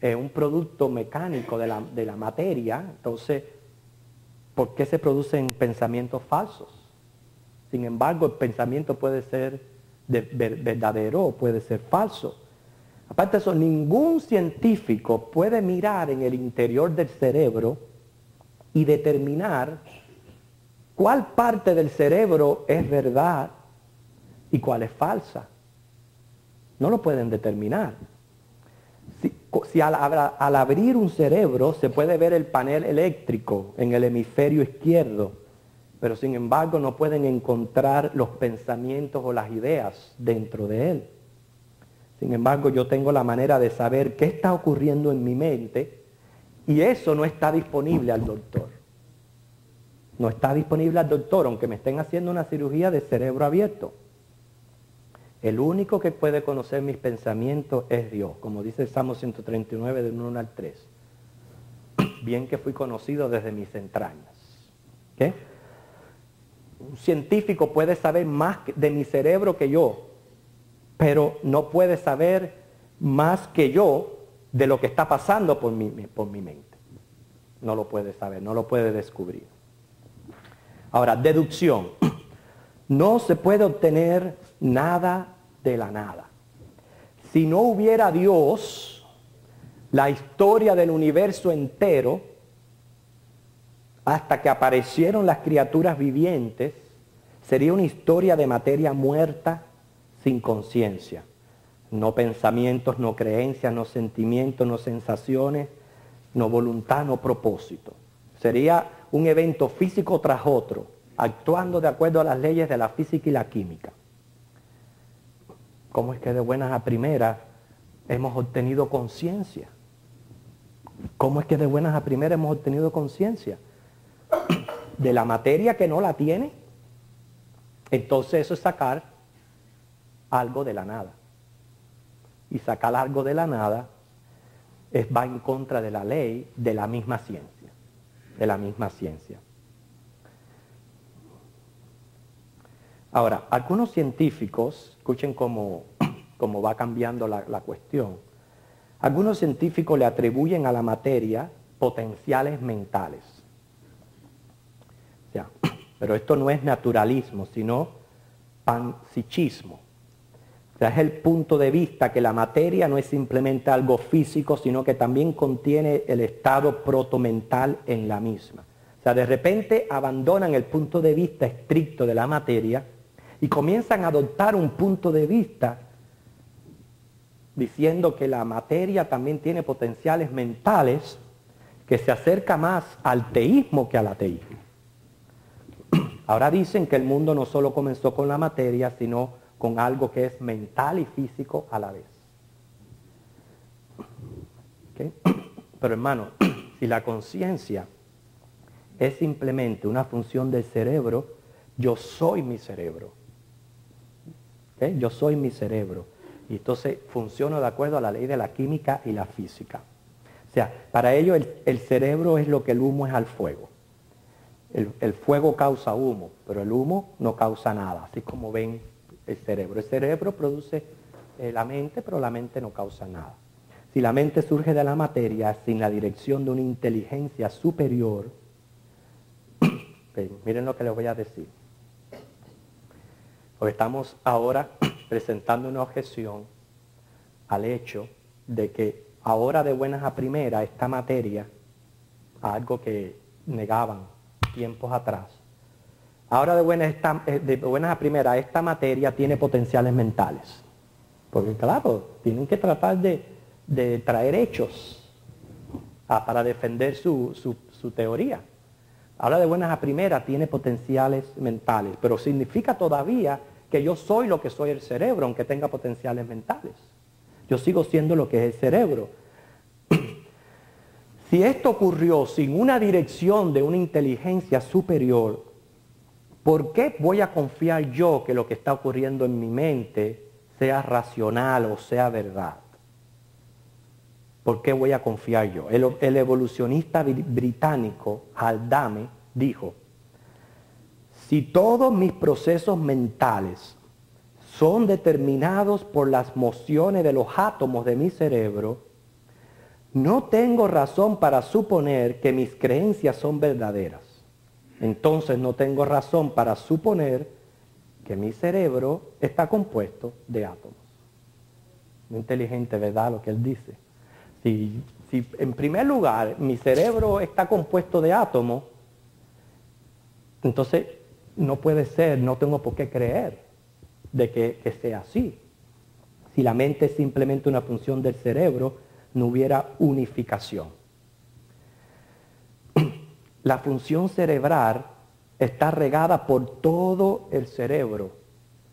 un producto mecánico de la materia, entonces, ¿por qué se producen pensamientos falsos? Sin embargo, el pensamiento puede ser verdadero o puede ser falso. Aparte de eso, ningún científico puede mirar en el interior del cerebro y determinar cuál parte del cerebro es verdad y cuál es falsa. No lo pueden determinar. Si al abrir un cerebro se puede ver el panel eléctrico en el hemisferio izquierdo, pero sin embargo no pueden encontrar los pensamientos o las ideas dentro de él. Sin embargo, yo tengo la manera de saber qué está ocurriendo en mi mente y eso no está disponible al doctor. No está disponible al doctor, aunque me estén haciendo una cirugía de cerebro abierto. El único que puede conocer mis pensamientos es Dios, como dice el Salmo 139, del 1 al 3. Bien que fui conocido desde mis entrañas. ¿Okay? Un científico puede saber más de mi cerebro que yo, pero no puede saber más que yo de lo que está pasando por mi mente. No lo puede saber, no lo puede descubrir. Ahora, deducción. No se puede obtener nada de la nada. Si no hubiera Dios, la historia del universo entero, hasta que aparecieron las criaturas vivientes, sería una historia de materia muerta sin conciencia. No pensamientos, no creencias, no sentimientos, no sensaciones, no voluntad, no propósito. Sería un evento físico tras otro, actuando de acuerdo a las leyes de la física y la química. ¿Cómo es que de buenas a primeras hemos obtenido conciencia? ¿Cómo es que de buenas a primeras hemos obtenido conciencia? De la materia que no la tiene. Entonces eso es sacar algo de la nada. Y sacar algo de la nada va en contra de la ley de la misma ciencia. De la misma ciencia. Ahora, algunos científicos, escuchen cómo va cambiando la cuestión, algunos científicos le atribuyen a la materia potenciales mentales. O sea, pero esto no es naturalismo, sino panpsichismo. O sea, es el punto de vista que la materia no es simplemente algo físico, sino que también contiene el estado protomental en la misma. O sea, de repente abandonan el punto de vista estricto de la materia y comienzan a adoptar un punto de vista diciendo que la materia también tiene potenciales mentales que se acerca más al teísmo que al ateísmo. Ahora dicen que el mundo no solo comenzó con la materia, sino con algo que es mental y físico a la vez. ¿Okay? Pero hermano, si la conciencia es simplemente una función del cerebro, yo soy mi cerebro. ¿Okay? Yo soy mi cerebro. Y entonces funciono de acuerdo a la ley de la química y la física. O sea, para ello el cerebro es lo que el humo es al fuego. El fuego causa humo, pero el humo no causa nada, así como ven el cerebro. El cerebro produce la mente, pero la mente no causa nada. Si la mente surge de la materia sin la dirección de una inteligencia superior, miren lo que les voy a decir. Porque estamos ahora presentando una objeción al hecho de que ahora de buenas a primeras esta materia, algo que negaban tiempos atrás, ahora de buenas a primeras esta materia tiene potenciales mentales. Porque claro, tienen que tratar de traer hechos para defender su teoría. Ahora de buenas a primeras tiene potenciales mentales, pero significa todavía que yo soy lo que soy el cerebro, aunque tenga potenciales mentales. Yo sigo siendo lo que es el cerebro. Si esto ocurrió sin una dirección de una inteligencia superior, ¿por qué voy a confiar yo que lo que está ocurriendo en mi mente sea racional o sea verdad? ¿Por qué voy a confiar yo? El evolucionista británico Haldane dijo, si todos mis procesos mentales son determinados por las mociones de los átomos de mi cerebro, no tengo razón para suponer que mis creencias son verdaderas. Entonces no tengo razón para suponer que mi cerebro está compuesto de átomos. Muy inteligente, ¿verdad? Lo que él dice. Si en primer lugar mi cerebro está compuesto de átomos, entonces no puede ser, no tengo por qué creer de que sea así. Si la mente es simplemente una función del cerebro, no hubiera unificación. La función cerebral está regada por todo el cerebro.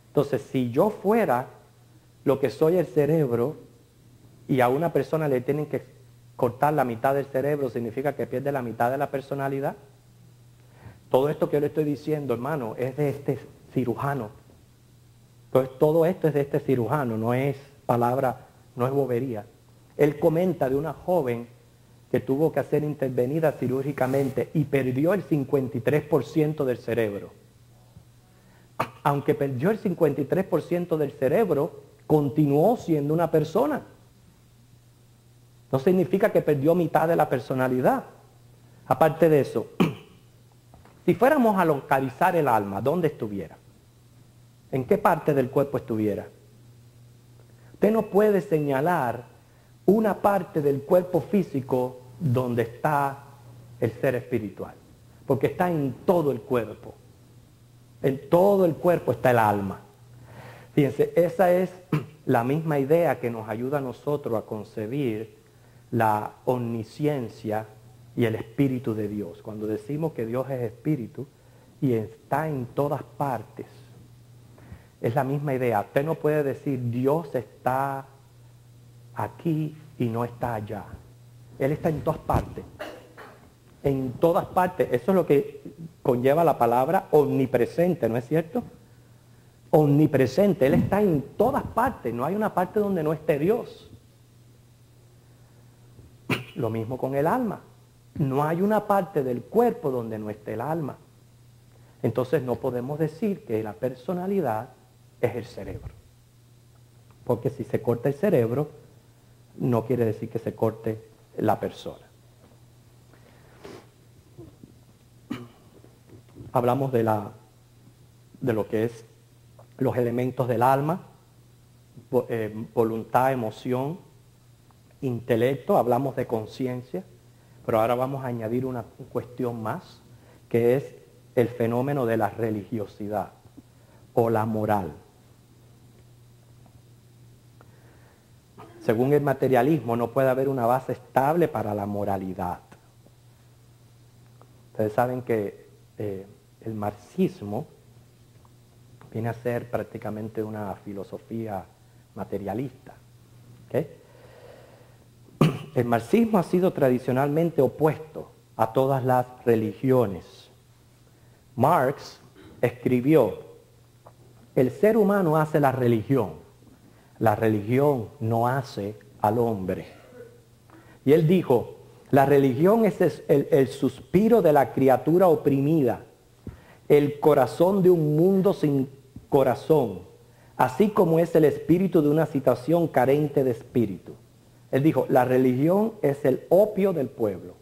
Entonces, si yo fuera lo que soy el cerebro y a una persona le tienen que cortar la mitad del cerebro, ¿significa que pierde la mitad de la personalidad? Todo esto que yo le estoy diciendo, hermano, es de este cirujano. Entonces, todo esto es de este cirujano, no es palabra, no es bobería. Él comenta de una joven que tuvo que ser intervenida cirúrgicamente y perdió el 53% del cerebro. Aunque perdió el 53% del cerebro, continuó siendo una persona. No significa que perdió mitad de la personalidad. Aparte de eso, si fuéramos a localizar el alma, ¿dónde estuviera? ¿En qué parte del cuerpo estuviera? Usted no puede señalar una parte del cuerpo físico donde está el ser espiritual, porque está en todo el cuerpo. En todo el cuerpo está el alma. Fíjense, esa es la misma idea que nos ayuda a nosotros a concebir la omnisciencia y el Espíritu de Dios. Cuando decimos que Dios es Espíritu y está en todas partes, es la misma idea. Usted no puede decir Dios está aquí y no está allá. Él está en todas partes. En todas partes. Eso es lo que conlleva la palabra omnipresente, ¿no es cierto? Omnipresente. Él está en todas partes. No hay una parte donde no esté Dios. Lo mismo con el alma. No hay una parte del cuerpo donde no esté el alma. Entonces no podemos decir que la personalidad es el cerebro. Porque si se corta el cerebro, no quiere decir que se corte la persona. Hablamos de lo que es los elementos del alma, voluntad, emoción, intelecto, hablamos de conciencia, pero ahora vamos a añadir una cuestión más, que es el fenómeno de la religiosidad o la moral. Según el materialismo, no puede haber una base estable para la moralidad. Ustedes saben que el marxismo viene a ser prácticamente una filosofía materialista. ¿Okay? El marxismo ha sido tradicionalmente opuesto a todas las religiones. Marx escribió, el ser humano hace la religión no hace al hombre. Y él dijo, la religión es el suspiro de la criatura oprimida, el corazón de un mundo sin corazón, así como es el espíritu de una situación carente de espíritu. Él dijo, la religión es el opio del pueblo.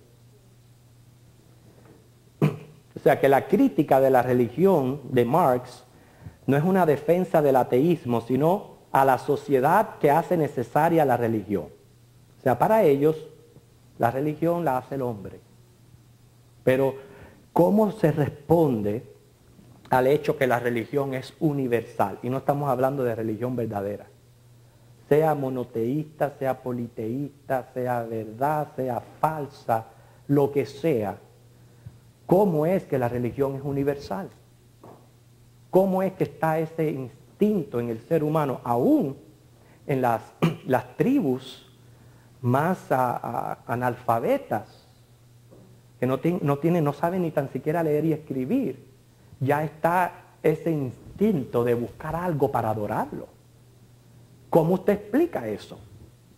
O sea que la crítica de la religión de Marx no es una defensa del ateísmo, sino a la sociedad que hace necesaria la religión. O sea, para ellos, la religión la hace el hombre. Pero, ¿cómo se responde al hecho que la religión es universal? Y no estamos hablando de religión verdadera. Sea monoteísta, sea politeísta, sea verdad, sea falsa, lo que sea. ¿Cómo es que la religión es universal? ¿Cómo es que está ese instinto en el ser humano, aún en las tribus más analfabetas, que no saben ni tan siquiera leer y escribir? Ya está ese instinto de buscar algo para adorarlo. ¿Cómo usted explica eso?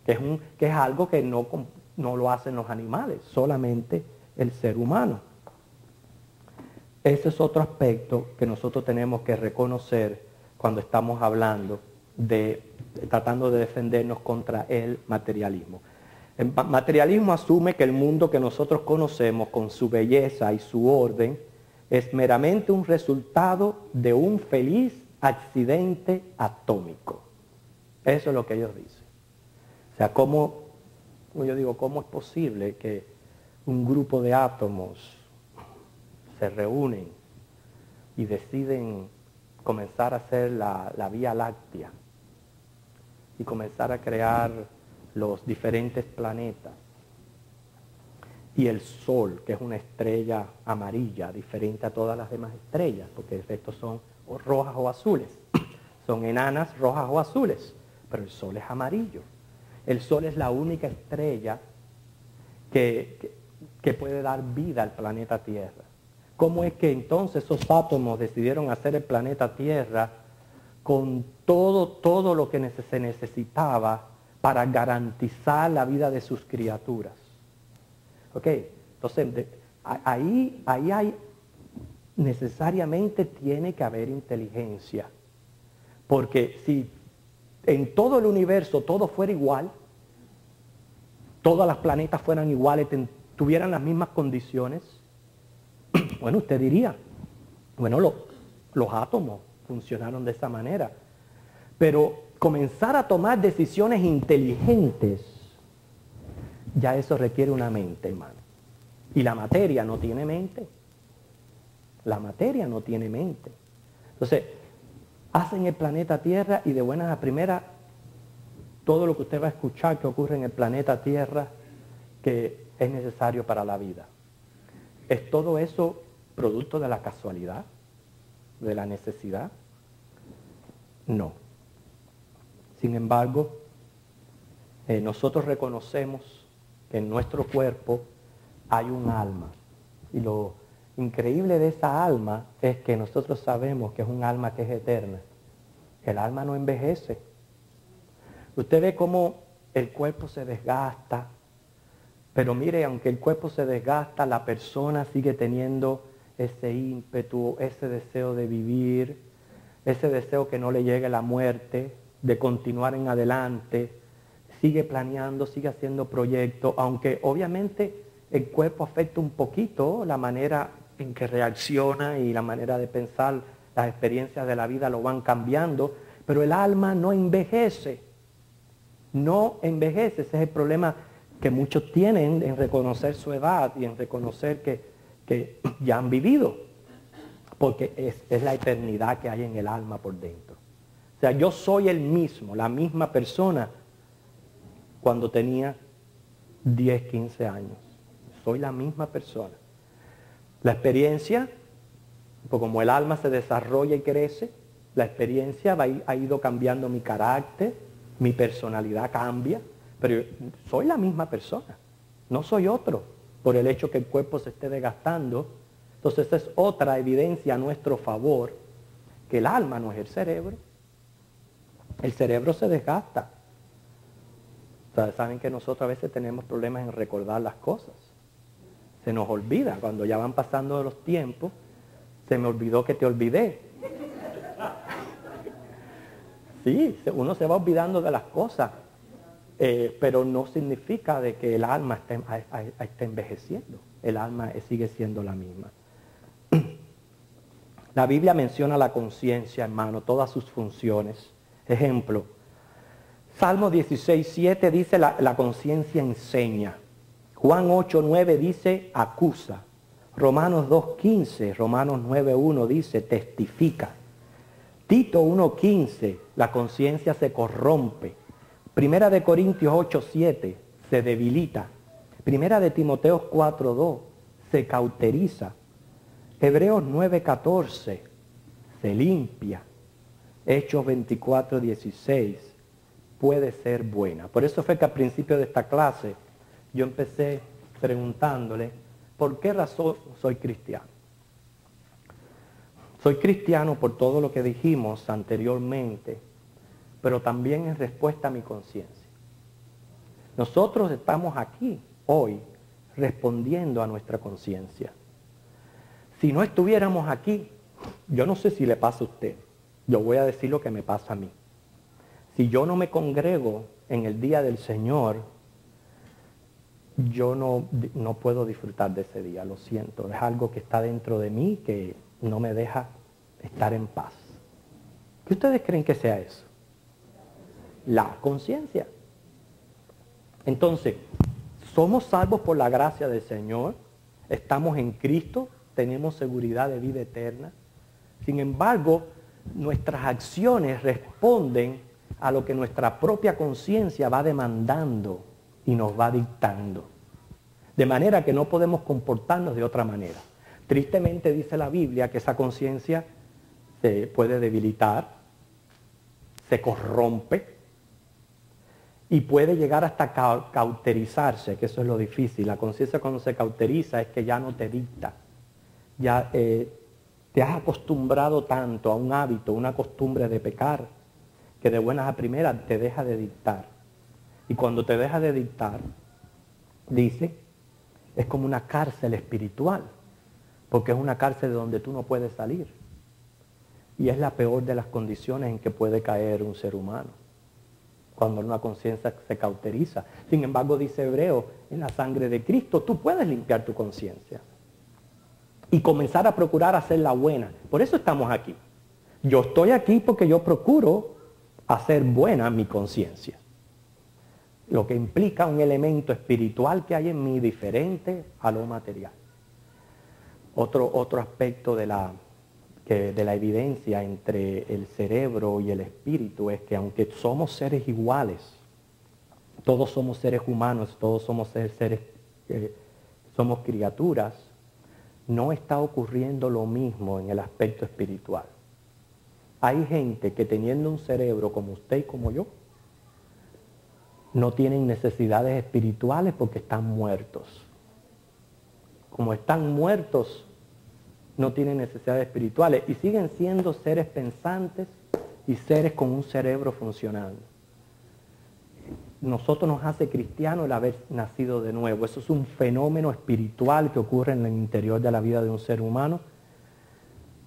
Que es algo que no lo hacen los animales, solamente el ser humano. Ese es otro aspecto que nosotros tenemos que reconocer cuando estamos hablando tratando de defendernos contra el materialismo. El materialismo asume que el mundo que nosotros conocemos, con su belleza y su orden, es meramente un resultado de un feliz accidente atómico. Eso es lo que ellos dicen. O sea, ¿cómo es posible que un grupo de átomos se reúnen y deciden comenzar a hacer la Vía Láctea y comenzar a crear los diferentes planetas y el Sol, que es una estrella amarilla, diferente a todas las demás estrellas, porque estos son o rojas o azules, son enanas rojas o azules, pero el Sol es amarillo. El Sol es la única estrella que puede dar vida al planeta Tierra. ¿Cómo es que entonces esos átomos decidieron hacer el planeta Tierra con todo lo que se necesitaba para garantizar la vida de sus criaturas? ¿Ok? Entonces, ahí hay, necesariamente tiene que haber inteligencia. Porque si en todo el universo todo fuera igual, todas las planetas fueran iguales, tuvieran las mismas condiciones, bueno, usted diría, bueno, los átomos funcionaron de esa manera. Pero comenzar a tomar decisiones inteligentes, ya eso requiere una mente, hermano. Y la materia no tiene mente. La materia no tiene mente. Entonces, hacen el planeta Tierra y de buenas a primeras, todo lo que usted va a escuchar que ocurre en el planeta Tierra, que es necesario para la vida. ¿Es todo eso producto de la casualidad? ¿De la necesidad? No. Sin embargo, nosotros reconocemos que en nuestro cuerpo hay un alma. Y lo increíble de esa alma es que nosotros sabemos que es un alma que es eterna. El alma no envejece. Usted ve cómo el cuerpo se desgasta, pero mire, aunque el cuerpo se desgasta, la persona sigue teniendo ese ímpetu, ese deseo de vivir, ese deseo que no le llegue la muerte, de continuar en adelante, sigue planeando, sigue haciendo proyectos, aunque obviamente el cuerpo afecta un poquito la manera en que reacciona y la manera de pensar, las experiencias de la vida lo van cambiando, pero el alma no envejece, no envejece. Ese es el problema que muchos tienen en reconocer su edad y en reconocer que ya han vivido, porque es la eternidad que hay en el alma por dentro. O sea, yo soy el mismo, la misma persona cuando tenía 10, 15 años. Soy la misma persona. La experiencia, pues como el alma se desarrolla y crece, la experiencia ha ido cambiando mi carácter, mi personalidad cambia, pero soy la misma persona, no soy otro, por el hecho que el cuerpo se esté desgastando. Entonces esa es otra evidencia a nuestro favor, que el alma no es el cerebro. El cerebro se desgasta. Ustedes saben que nosotros a veces tenemos problemas en recordar las cosas. Se nos olvida, cuando ya van pasando los tiempos, se me olvidó que te olvidé. Sí, uno se va olvidando de las cosas, pero no significa de que el alma esté envejeciendo. El alma sigue siendo la misma. La Biblia menciona la conciencia, hermano, todas sus funciones. Ejemplo, Salmo 16:7 dice la conciencia enseña. Juan 8:9 dice acusa. Romanos 2:15, Romanos 9:1 dice testifica. Tito 1:15, la conciencia se corrompe. Primera de Corintios 8:7, se debilita. Primera de Timoteo 4:2, se cauteriza. Hebreos 9:14, se limpia. Hechos 24:16, puede ser buena. Por eso fue que al principio de esta clase yo empecé preguntándole, ¿por qué razón soy cristiano? Soy cristiano por todo lo que dijimos anteriormente, pero también en respuesta a mi conciencia. Nosotros estamos aquí hoy respondiendo a nuestra conciencia. Si no estuviéramos aquí, yo no sé si le pasa a usted, yo voy a decir lo que me pasa a mí. Si yo no me congrego en el día del Señor, yo no puedo disfrutar de ese día, lo siento. Es algo que está dentro de mí que no me deja estar en paz. ¿Qué ustedes creen que sea eso? La conciencia. Entonces, somos salvos por la gracia del Señor, estamos en Cristo, tenemos seguridad de vida eterna. Sin embargo, nuestras acciones responden a lo que nuestra propia conciencia va demandando y nos va dictando. De manera que no podemos comportarnos de otra manera. Tristemente dice la Biblia que esa conciencia se puede debilitar, se corrompe y puede llegar hasta cauterizarse, que eso es lo difícil. La conciencia cuando se cauteriza es que ya no te dicta. Ya te has acostumbrado tanto a un hábito, una costumbre de pecar, que de buenas a primeras te deja de dictar. Y cuando te deja de dictar, dice, es como una cárcel espiritual, porque es una cárcel de donde tú no puedes salir. Y es la peor de las condiciones en que puede caer un ser humano, cuando una conciencia se cauteriza. Sin embargo, dice Hebreo, en la sangre de Cristo tú puedes limpiar tu conciencia y comenzar a procurar hacerla buena. Por eso estamos aquí. Yo estoy aquí porque yo procuro hacer buena mi conciencia, lo que implica un elemento espiritual que hay en mí diferente a lo material. Otro aspecto de la evidencia entre el cerebro y el espíritu es que aunque somos seres iguales, todos somos seres humanos, todos somos somos criaturas, no está ocurriendo lo mismo en el aspecto espiritual. Hay gente que teniendo un cerebro como usted y como yo, no tienen necesidades espirituales porque están muertos. Como están muertos, no tienen necesidades espirituales y siguen siendo seres pensantes y seres con un cerebro funcionando. Nosotros nos hace cristianos el haber nacido de nuevo. Eso es un fenómeno espiritual que ocurre en el interior de la vida de un ser humano.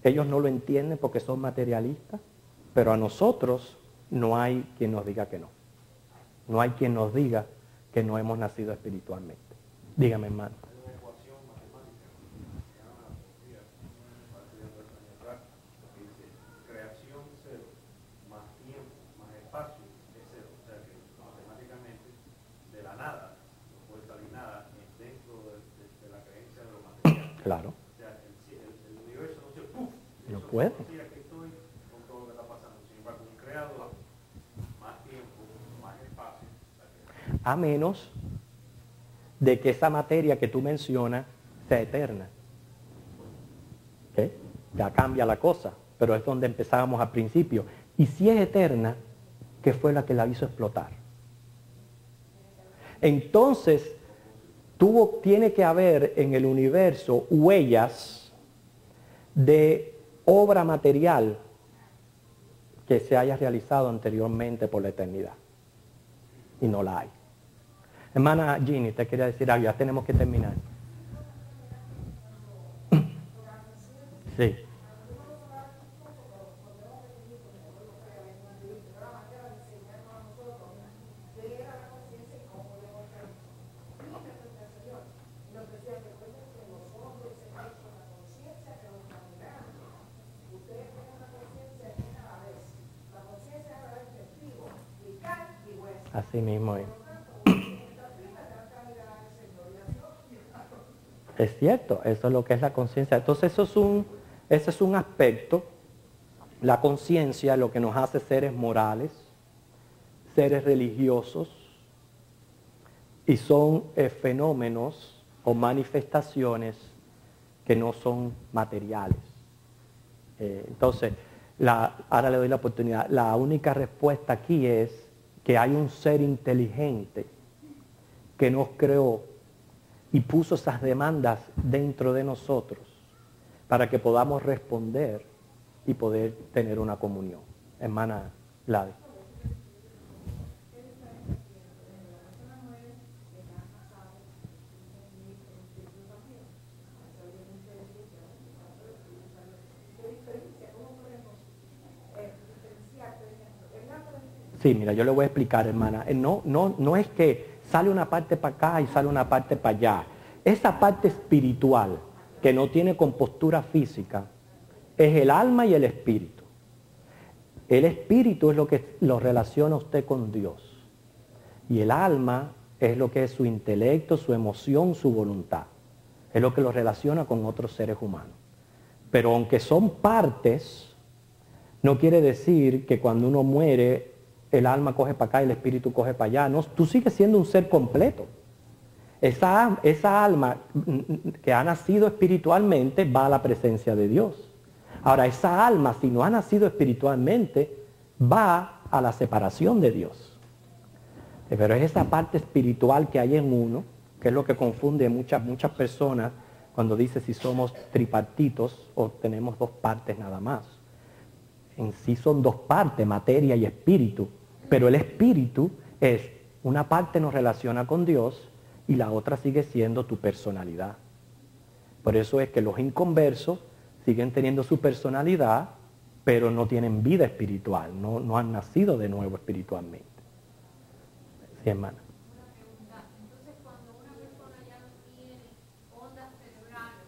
Ellos no lo entienden porque son materialistas, pero a nosotros no hay quien nos diga que no. No hay quien nos diga que no hemos nacido espiritualmente. Dígame, hermano. Claro. O sea, el universo no se ¡puf! No puede. Sí, aquí estoy con todo lo que está pasando. Sin embargo, un creador, más tiempo, más espacio. A menos de que esa materia que tú mencionas sea eterna. ¿Okay? Ya cambia la cosa, pero es donde empezábamos al principio. Y si es eterna, ¿qué fue la que la hizo explotar? Entonces, tiene que haber en el universo huellas de obra material que se haya realizado anteriormente por la eternidad. Y no la hay. Hermana Ginny, te quería decir algo, ya tenemos que terminar. Sí. Así mismo es. Es cierto, eso es lo que es la conciencia. Entonces ese es un aspecto. La conciencia lo que nos hace seres morales, seres religiosos, y son fenómenos o manifestaciones que no son materiales. Entonces, ahora le doy la oportunidad. La única respuesta aquí es que hay un ser inteligente que nos creó y puso esas demandas dentro de nosotros para que podamos responder y poder tener una comunión. Hermana Gladys. Sí, mira, yo le voy a explicar, hermana. No es que sale una parte para acá y sale una parte para allá. Esa parte espiritual que no tiene compostura física es el alma y el espíritu. El espíritu es lo que lo relaciona a usted con Dios. Y el alma es lo que es su intelecto, su emoción, su voluntad. Es lo que lo relaciona con otros seres humanos. Pero aunque son partes, no quiere decir que cuando uno muere, el alma coge para acá y el espíritu coge para allá. No, tú sigues siendo un ser completo. Esa alma que ha nacido espiritualmente va a la presencia de Dios. Ahora, esa alma, si no ha nacido espiritualmente, va a la separación de Dios. Pero es esa parte espiritual que hay en uno, que es lo que confunde muchas personas cuando dice si somos tripartitos o tenemos dos partes nada más. En sí son dos partes, materia y espíritu, pero el espíritu es una parte nos relaciona con Dios y la otra sigue siendo tu personalidad. Por eso es que los inconversos siguen teniendo su personalidad, pero no tienen vida espiritual, no han nacido de nuevo espiritualmente. Sí, hermana. Una pregunta, entonces cuando una persona ya no tiene ondas cerebrales,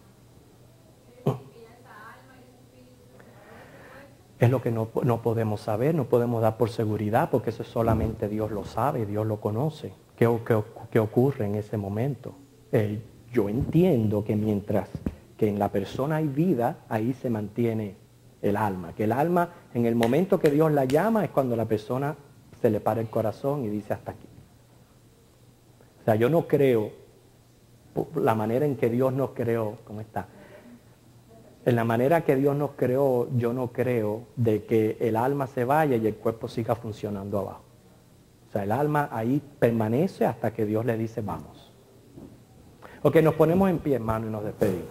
¿quiere decir que ya esa alma y ese espíritu se separó de ese cuerpo? Es lo que no podemos saber, no podemos dar por seguridad, porque eso solamente Dios lo sabe, Dios lo conoce. ¿Qué ocurre en ese momento? Yo entiendo que mientras que en la persona hay vida, ahí se mantiene el alma. Que el alma, en el momento que Dios la llama, es cuando la persona se le para el corazón y dice hasta aquí. O sea, yo no creo, la manera en que Dios nos creó, ¿cómo está? En la manera que Dios nos creó, yo no creo de que el alma se vaya y el cuerpo siga funcionando abajo. O sea, el alma ahí permanece hasta que Dios le dice vamos. Ok, nos ponemos en pie, hermano, y nos despedimos.